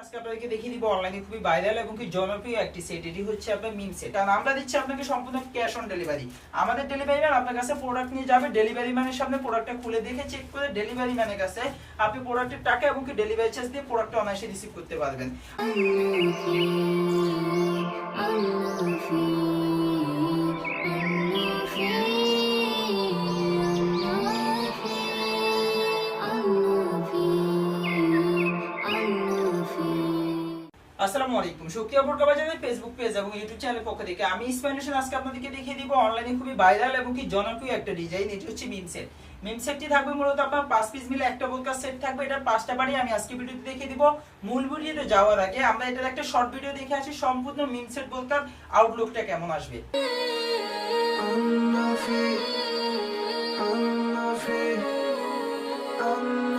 আজকে আপনাদেরকে দেখিয়ে দিব অনলাইনে খুবই ভাইরাল এবং কি জনপ্রিয় একটি সেট। এটি হচ্ছে আপনার মিম সেট। আর আমরা দিচ্ছি আপনাকে সম্পূর্ণ ক্যাশ অন ডেলিভারি। আমাদের ডেলিভারি ম্যান আপনার কাছে প্রোডাক্ট নিয়ে যাবে, ডেলিভারি ম্যানের সামনে প্রোডাক্টটা খুলে দেখে চেক করে ডেলিভারি ম্যানের কাছে আপনি প্রোডাক্টের টাকা এবং কি ডেলিভারি চার্জ দিয়ে প্রোডাক্টটা অনায়াসে রিসিভ করতে পারবেন। আসসালামু আলাইকুম। সুকিয়া বোরকা বাজারের ফেসবুক পেজ এবং ইউটিউব চ্যানেলের পক্ষ থেকে আমি ইসমাইল হোসেন আজকে আপনাদেরকে দেখিয়ে দিব অনলাইনে খুবই ভাইরাল এবং কি জনপ্রিয় একটা ডিজাইন। এটি হচ্ছে মিম সেট। মিম সেটটি থাকবে মূলত আপনার 5 পিস মিলে একটা বোরকা সেট থাকবে। এটা 5টা বাড়ি আমি আজকে ভিডিওতে দেখিয়ে দিব। মূল ভিডিওতে যাওয়ার আগে আমরা এটার একটা শর্ট ভিডিও দেখে আসি সম্পূর্ণ মিম সেট বোরকার আউটলুকটা কেমন আসবে। I'm